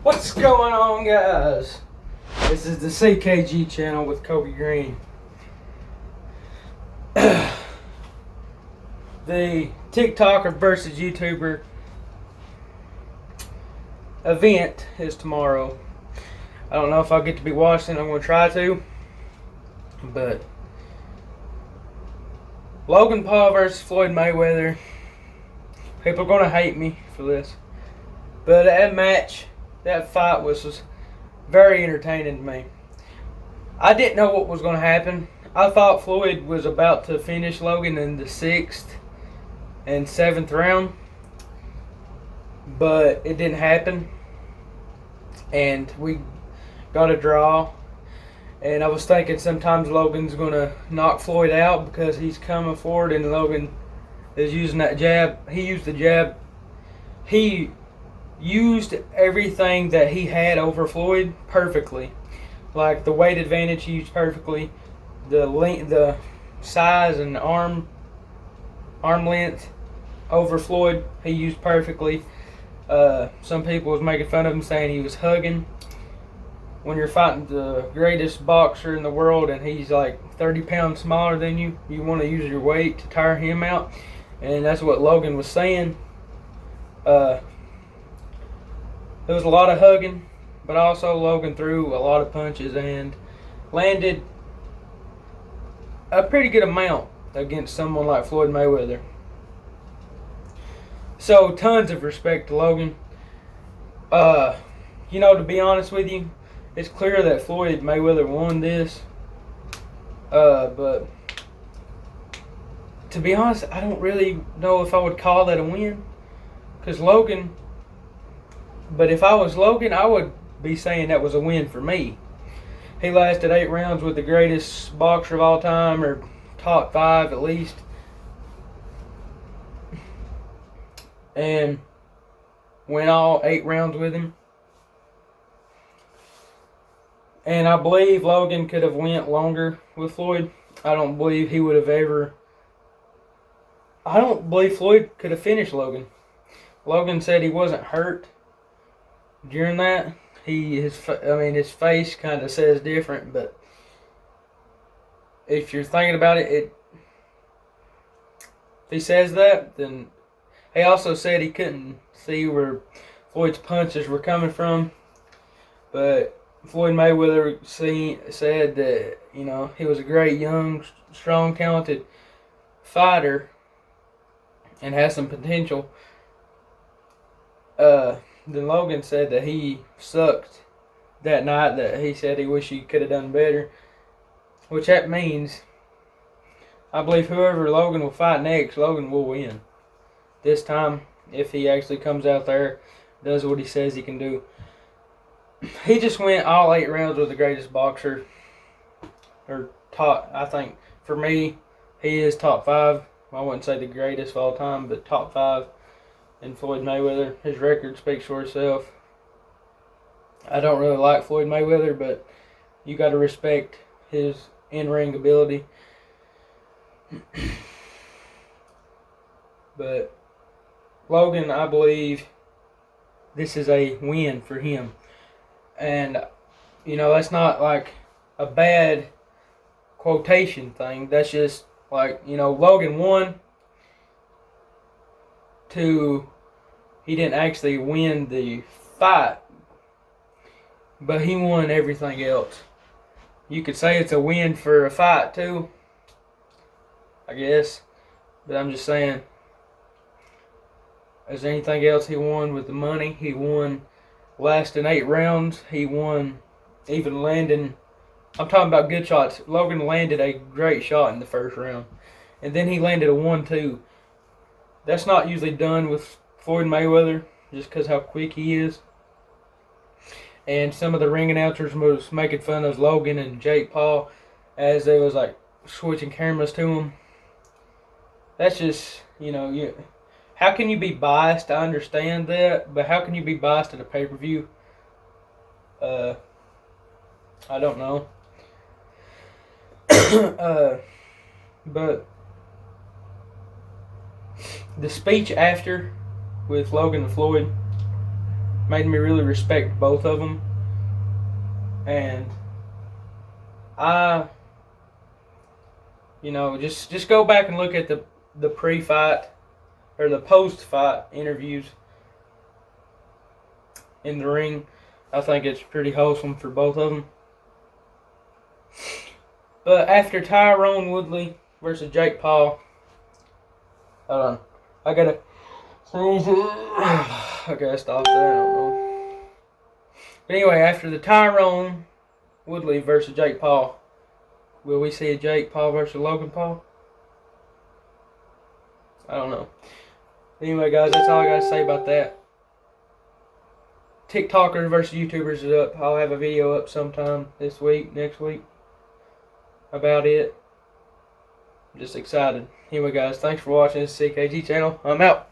What's going on, guys? This is the CKG channel with Kobe Green. The TikToker versus YouTuber event is tomorrow. I don't know if I'll get to be watching. I'm going to try to. But Logan Paul versus Floyd Mayweather. People are going to hate me for this. But that fight was very entertaining to me. I didn't know what was going to happen. I thought Floyd was about to finish Logan in the 6th and 7th round. But it didn't happen. And we got a draw. And I was thinking sometimes Logan's going to knock Floyd out because he's coming forward and Logan is using that jab. He used the jab. He used everything that he had over Floyd perfectly. Like the weight advantage he used perfectly. The length, the size and arm length over Floyd he used perfectly. Some people was making fun of him saying he was hugging. When you're fighting the greatest boxer in the world and he's like 30 pounds smaller than you, you want to use your weight to tire him out. And that's what Logan was saying. There was a lot of hugging, but also Logan threw a lot of punches and landed a pretty good amount against someone like Floyd Mayweather. So tons of respect to Logan. To be honest with you, it's clear that Floyd Mayweather won this. But to be honest, I don't really know if I would call that a win. Because but if I was Logan, I would be saying that was a win for me. He lasted 8 rounds with the greatest boxer of all time, or top 5 at least. And went all 8 rounds with him. And I believe Logan could have went longer with Floyd. I don't believe Floyd could have finished Logan. Logan said he wasn't hurt during that. His face kind of says different, but if you're thinking about it, if he says that, then he also said he couldn't see where Floyd's punches were coming from. But Floyd Mayweather said that, he was a great, young, strong, talented fighter and has some potential. Then Logan said that he sucked that night, that he said he wished he could have done better. Which that means, I believe whoever Logan will fight next, Logan will win. This time, if he actually comes out there, does what he says he can do. He just went all 8 rounds with the greatest boxer. I think, for me, he is top 5. I wouldn't say the greatest of all time, but top 5 in Floyd Mayweather. His record speaks for itself. I don't really like Floyd Mayweather, but you got to respect his in-ring ability. But Logan, I believe this is a win for him. And, that's not like a bad quotation thing. That's just like, Logan won. He didn't actually win the fight, but he won everything else. You could say it's a win for a fight too, I guess. But I'm just saying, is there anything else he won with the money? He won lasting 8 rounds. He won even landing. I'm talking about good shots. Logan landed a great shot in the first round. And then he landed a 1-2. That's not usually done with Floyd Mayweather, just because how quick he is. And some of the ring announcers was making fun of Logan and Jake Paul as they was like switching cameras to him. That's just, how can you be biased? I understand that, but how can you be biased at a pay-per-view? I don't know. But the speech after with Logan and Floyd, made me really respect both of them. And I, just go back and look at the pre-fight or the post-fight interviews in the ring. I think it's pretty wholesome for both of them. But after Tyrone Woodley versus Jake Paul, hold on, I gotta stop that. I don't know. But anyway, after the Tyrone Woodley versus Jake Paul, will we see a Jake Paul versus Logan Paul? I don't know. Anyway, guys, that's all I gotta say about that. TikTokers versus YouTubers is up. I'll have a video up sometime this week, next week, about it. I'm just excited. Anyway, guys, thanks for watching this CKG channel. I'm out.